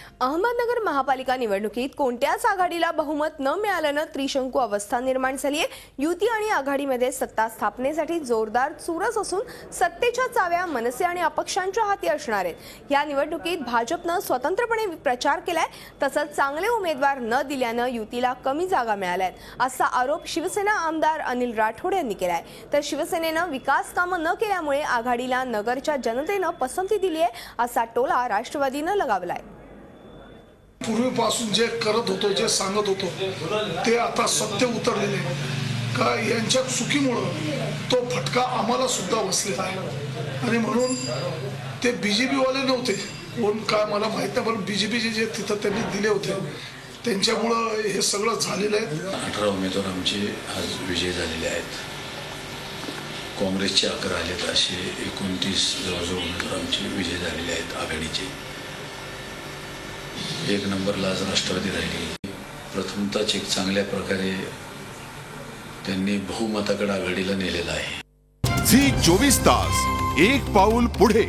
अहमदनगर महापालिका निवडणुकीत कोणत्याच आघाडीला बहुमत न मिळाल्याने त्रिशंकू अवस्था निर्माण झाली आहे। युती आणि आघाडीमध्ये सत्ता स्थापनेसाठी जोरदार चुरस असून सत्तेच्या चाव्या मनसे आणि अपक्षांच्या हाती असणार आहेत। या निवडणुकीत भाजपने स्वतंत्रपणे प्रचार केलाय, तसंच चांगले उमेदवार न दिल्याने युतीला कमी जागा मिळाल्यात असा आरोप शिवसेना आमदार अनिल राठोड यांनी केलाय। तर शिवसेनेने विकास कामे न केल्यामुळे आघाडीला नगरच्या जनतेने पसंती दिली आहे असा टोला राष्ट्रवादीने लगावलाय। पूर्वीपासून जे करत होतो, जे सांगत होतो ते आता सत्य उतरलेले का यांच्या चुकीमुळे तो फटका आम्हाला सुद्धा बसलेला आहे। आणि म्हणून ते बीजेपी वाले नव्हते, कोण काय मला माहित नाही, पण बीजेपीचे जे तिथं त्यांनी दिले होते त्यांच्यामुळे हे सगळं झालेलं आहे। 18 उमेदवार आमचे आज विजय झालेले आहेत। काँग्रेसचे 11 आलेत, असे 29 जवळजवळ उमेदवार आमचे विजय झालेले आहेत आघाडीचे। 1 नंबरला आज राष्ट्रवादी राहिली। प्रथमतःच एक चांगल्या प्रकारे त्यांनी बहुमताकडे आघाडीला नेलेला आहे। झी 24 तास एक पाऊल पुढे।